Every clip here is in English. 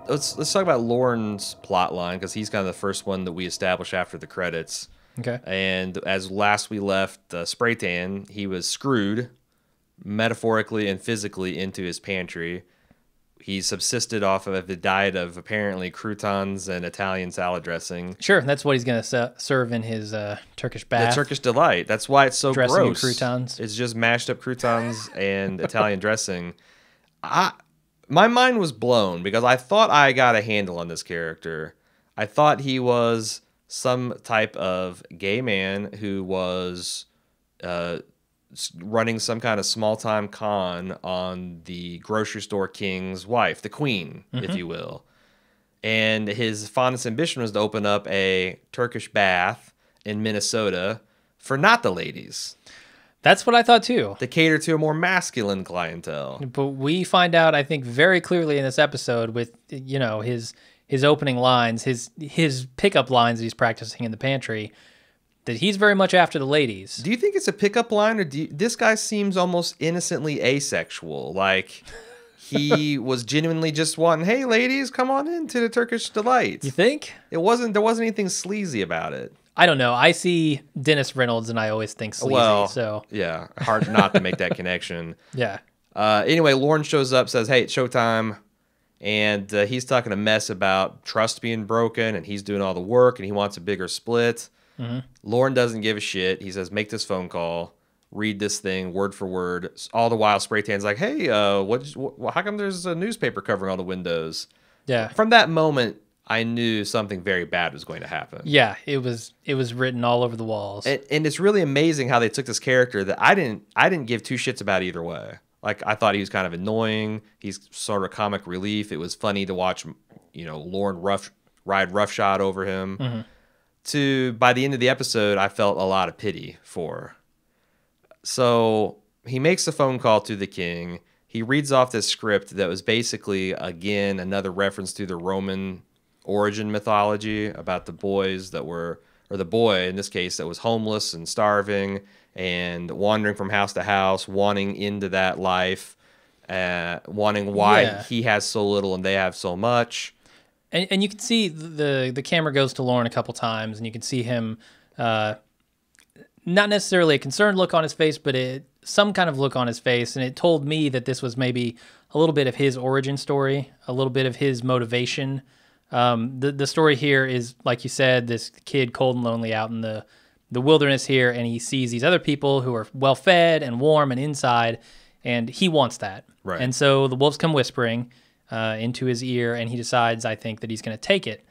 let's talk about Lorne's plot line, because he's kind of the first one that we establish after the credits. Okay. And as last we left Spray Tan, he was screwed metaphorically and physically into his pantry. He subsisted off of a diet of apparently croutons and Italian salad dressing. Sure, that's what he's going to serve in his Turkish bath. The Turkish delight. That's why it's so dressing gross. And croutons. It's just mashed up croutons and Italian dressing. My mind was blown because I thought I got a handle on this character. I thought he was some type of gay man who was running some kind of small-time con on the grocery store king's wife, the queen, if you will. And his fondest ambition was to open up a Turkish bath in Minnesota for not the ladies. That's what I thought too. To cater to a more masculine clientele. But we find out, I think, very clearly in this episode with, you know, his opening lines, his pickup lines that he's practicing in the pantry, that he's very much after the ladies. Do you think it's a pickup line, or this guy seems almost innocently asexual? Like he was genuinely just wanting, hey, ladies, come on into the Turkish delight. You think? There wasn't anything sleazy about it. I don't know. I see Dennis Reynolds and I always think sleazy. Well, so yeah, hard not to make that connection. Yeah. Anyway, Lorne shows up, says, hey, it's showtime. And he's talking a mess about trust being broken, and he's doing all the work, and he wants a bigger split. Lorne doesn't give a shit. He says, make this phone call, read this thing word for word. All the while, Spray Tan's like, hey, how come there's a newspaper covering all the windows? Yeah. From that moment, I knew something very bad was going to happen. Yeah, it was written all over the walls. And it's really amazing how they took this character that I didn't give two shits about either way. Like, I thought he was kind of annoying. He's sort of comic relief. It was funny to watch, you know, Lorne ride roughshod over him. By the end of the episode, I felt a lot of pity for. So he makes a phone call to the king. He reads off this script that was basically, again, another reference to the Roman origin mythology about the boys that were, or the boy in this case, that was homeless and starving and wandering from house to house, wanting into that life, wanting why he has so little and they have so much. And you can see the camera goes to Lorne a couple times, and you can see him, not necessarily a concerned look on his face, but some kind of look on his face. And it told me that this was maybe a little bit of his origin story, a little bit of his motivation. The story here is, like you said, this kid cold and lonely out in the wilderness here, and he sees these other people who are well-fed and warm and inside, and he wants that. Right. And so the wolves come whispering into his ear, and he decides, I think, that he's going to take it.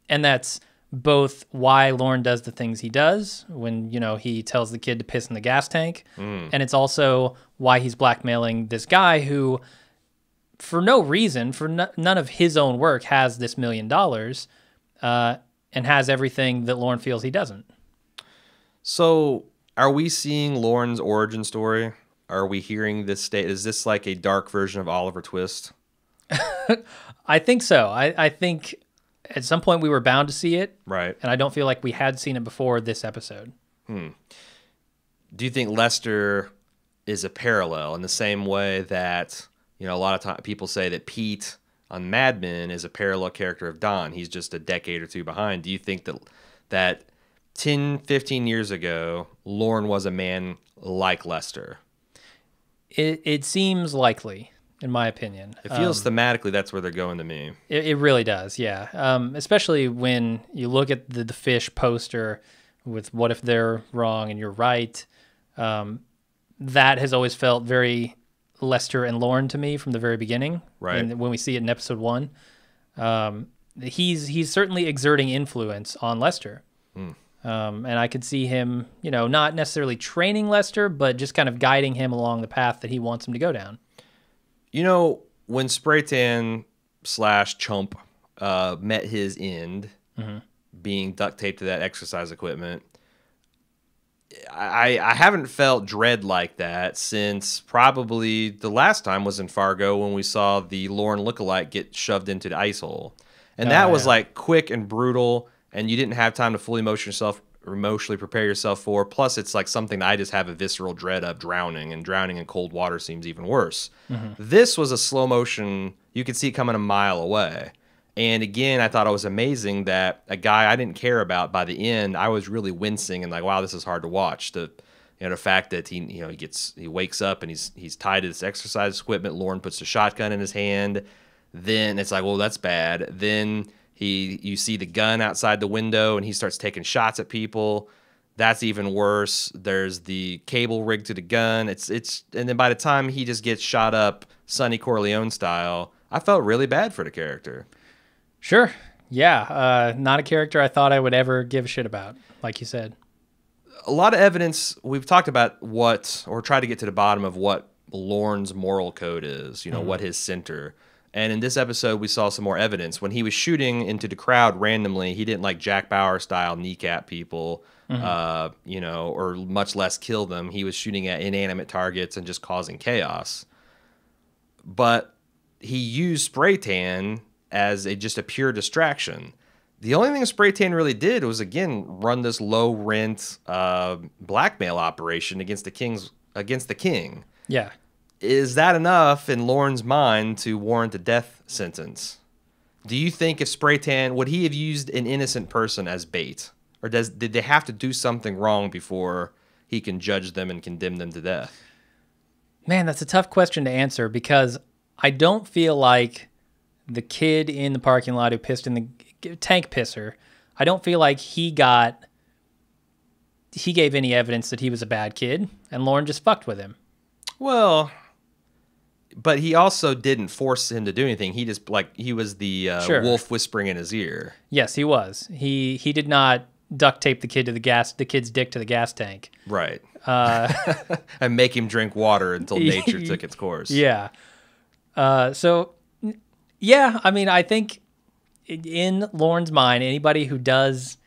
And that's both why Lorne does the things he does when, you know, he tells the kid to piss in the gas tank, and it's also why he's blackmailing this guy who, for no reason, for none of his own work, has this $1 million and has everything that Lorne feels he doesn't. So are we seeing Lorne's origin story? Are we hearing this state? Is this like a dark version of Oliver Twist? I think so. I think at some point we were bound to see it. Right. And I don't feel like we had seen it before this episode. Do you think Lester is a parallel in the same way that, you know, a lot of time people say that Pete on Mad Men is a parallel character of Don? He's just a decade or two behind. Do you think that 10, 15 years ago, Lorne was a man like Lester? It seems likely, in my opinion. It feels thematically that's where they're going to me. It really does, yeah. Especially when you look at the fish poster with what if they're wrong and you're right. That has always felt very Lester and Lorne to me from the very beginning. Right. And when we see it in episode 1, he's certainly exerting influence on Lester. And I could see him, you know, not necessarily training Lester, but just kind of guiding him along the path that he wants him to go down. You know, when Spray Tan / Chump met his end, being duct taped to that exercise equipment, I haven't felt dread like that since probably the last time was in Fargo when we saw the Lorne lookalike get shoved into the ice hole. And that was like quick and brutal, and you didn't have time to fully emotionally prepare yourself for. Plus, it's like something I just have a visceral dread of, drowning, and drowning in cold water seems even worse. This was a slow motion. You could see it coming a mile away. And again, I thought it was amazing that a guy I didn't care about, by the end, I was really wincing and like, wow, this is hard to watch. The fact that he wakes up and he's tied to this exercise equipment. Lorne puts the shotgun in his hand. Then it's like, well, that's bad. Then you see the gun outside the window and he starts taking shots at people. That's even worse. There's the cable rigged to the gun. And then by the time he just gets shot up, Sonny Corleone style, I felt really bad for the character. Sure. Yeah. Not a character I thought I would ever give a shit about, like you said. A lot of evidence. We've talked about tried to get to the bottom of what Lorne's moral code is, what his center. And in this episode, we saw some more evidence. When he was shooting into the crowd randomly, he didn't like Jack Bauer style kneecap people, or much less kill them. He was shooting at inanimate targets and just causing chaos. But he used spray tan as just a pure distraction. The only thing spray tan really did was, again, run this low rent blackmail operation against the king. Yeah. Is that enough in Lorne's mind to warrant a death sentence? Do you think if spray tan, would he have used an innocent person as bait? Or did they have to do something wrong before he can judge them and condemn them to death? Man, that's a tough question to answer because I don't feel like the kid in the parking lot who pissed in the tank pisser, I don't feel like he gave any evidence that he was a bad kid and Lorne just fucked with him. Well, but he also didn't force him to do anything. He just he was the wolf whispering in his ear. Yes, he was. He did not duct tape the kid's dick to the gas tank. Right. And make him drink water until nature took its course. Yeah. Yeah, I mean, I think in Lorne's mind, anybody who does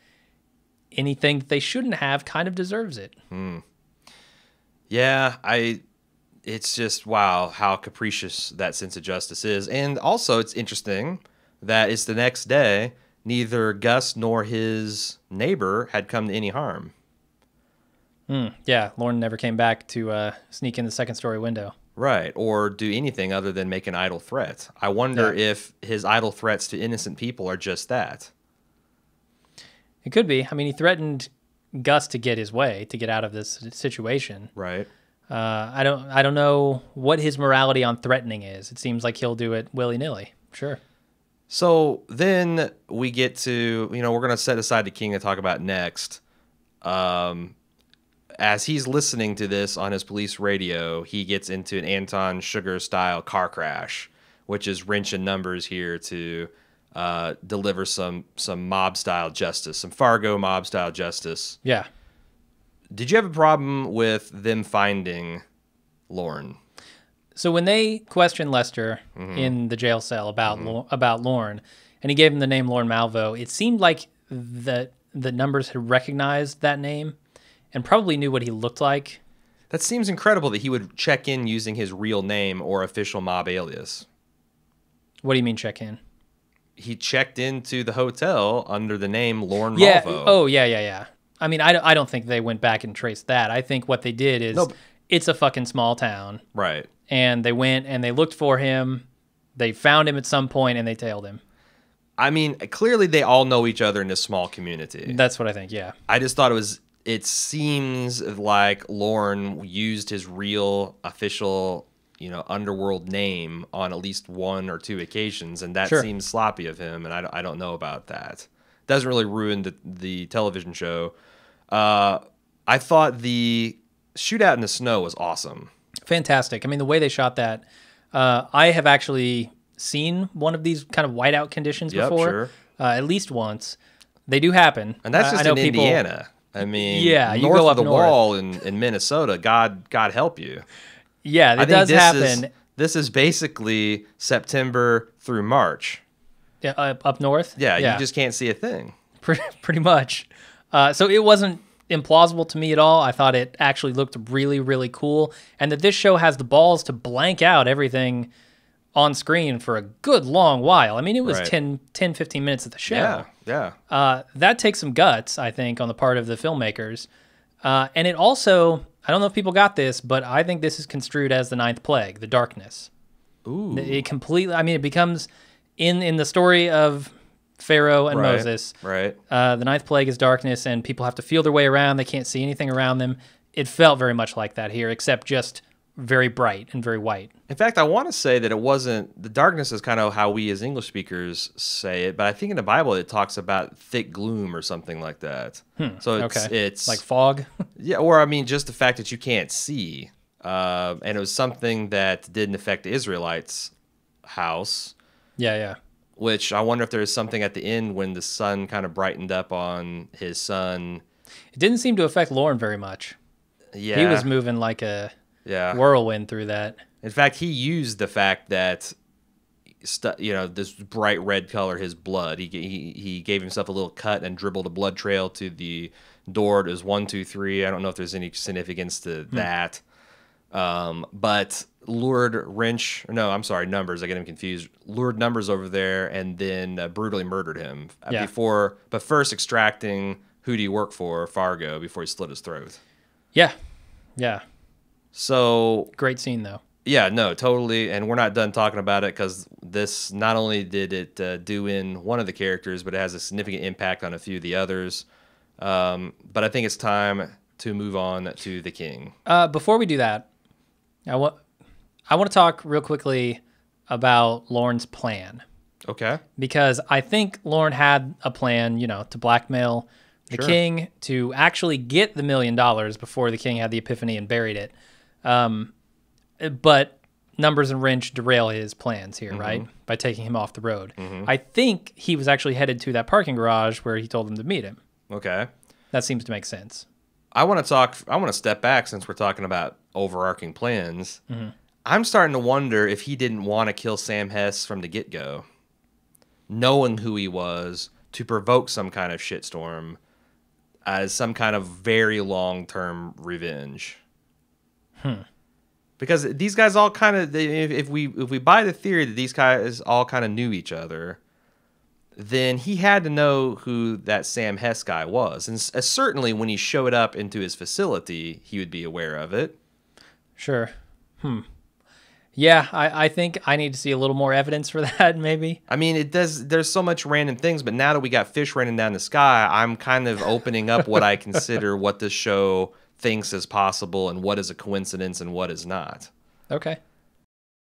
anything that they shouldn't have kind of deserves it. Yeah, it's just, wow, how capricious that sense of justice is. And also, it's interesting that it's the next day, neither Gus nor his neighbor had come to any harm. Yeah, Lorne never came back to sneak in the second-story window. Right, or do anything other than make an idle threat. I wonder if his idle threats to innocent people are just that. It could be. I mean, he threatened Gus to get his way, to get out of this situation. Right. I don't know what his morality on threatening is. It seems like he'll do it willy-nilly. Sure. So then we get to, we're going to set aside the king to talk about next. As he's listening to this on his police radio, he gets into an Anton Sugar-style car crash, which is wrenching numbers here to deliver some mob-style justice, some Fargo mob-style justice. Yeah. Did you have a problem with them finding Lorne? So when they questioned Lester in the jail cell about Lorne, and he gave him the name Lorne Malvo, it seemed like the numbers had recognized that name and probably knew what he looked like. That seems incredible that he would check in using his real name or official mob alias. What do you mean check in? He checked into the hotel under the name Lorne Yeah. Malvo. Oh, yeah. I mean, I don't think they went back and traced that. I think what they did is it's a fucking small town. Right. And they went and they looked for him. They found him at some point and they tailed him. I mean, clearly they all know each other in this small community. That's what I think, yeah. I just thought it seems like Lorne used his real official, underworld name on at least one or two occasions, and that seems sloppy of him, and I don't know about that. Doesn't really ruin the television show. I thought the shootout in the snow was awesome. Fantastic. I mean, the way they shot that, I have actually seen one of these kind of whiteout conditions before. Sure. At least once. They do happen. And that's just in Indiana. I mean, you north go of up the wall in Minnesota, God help you. Yeah, it does happen. This is basically September through March. Yeah, up north? Yeah, you just can't see a thing. Pretty much. So it wasn't implausible to me at all. I thought it actually looked really, really cool. And that this show has the balls to blank out everything on screen for a good long while. I mean, it was 10, 15 minutes of the show. Yeah. That takes some guts, I think, on the part of the filmmakers. And it also, I don't know if people got this, but I think this is construed as the ninth plague, the darkness. Ooh. It completely, I mean, it becomes in the story of Pharaoh and Right, Moses, right. the ninth plague is darkness, and people have to feel their way around. They can't see anything around them. It felt very much like that here, except just very bright and very white. In fact, I want to say that it wasn't, the darkness is kind of how we as English speakers say it, but I think in the Bible it talks about thick gloom or something like that. So it's Like fog. yeah, or I mean, just the fact that you can't see. And it was something that didn't affect the Israelites' house, Yeah. which I wonder if there's something at the end when the sun kind of brightened up on his son. It didn't seem to affect Lorne very much. Yeah. He was moving like a yeah. whirlwind through that. In fact, he used the fact that, this bright red color, his blood. He gave himself a little cut and dribbled a blood trail to the door. It was 1, 2, 3. I don't know if there's any significance to that. But lured Numbers. I get him confused. Lured Numbers over there and then brutally murdered him but first extracting who do you work for, Fargo, before he slit his throat. Yeah. So Great scene, though. yeah, no, totally. And we're not done talking about it because this not only did it do in one of the characters, but it has a significant impact on a few of the others. But I think it's time to move on to the king. Before we do that, I want to talk real quickly about Lorne's plan. Okay. Because I think Lorne had a plan, to blackmail the king to actually get the $1 million before the king had the epiphany and buried it. But Numbers and Wrench derail his plans here, right? By taking him off the road. I think he was actually headed to that parking garage where he told them to meet him. Okay. That seems to make sense. I want to step back since we're talking about overarching plans. I'm starting to wonder if he didn't want to kill Sam Hess from the get-go, knowing who he was, to provoke some kind of shitstorm as some kind of very long-term revenge. Because these guys all kind of, if we buy the theory that these guys all kind of knew each other, then he had to know who that Sam Hess guy was. And certainly when he showed up into his facility, he would be aware of it. Sure. Yeah, I think I need to see a little more evidence for that, maybe. I mean, there's so much random things, but now that we got fish raining down the sky, I'm kind of opening up what I consider what this show thinks is possible and what is a coincidence and what is not. Okay.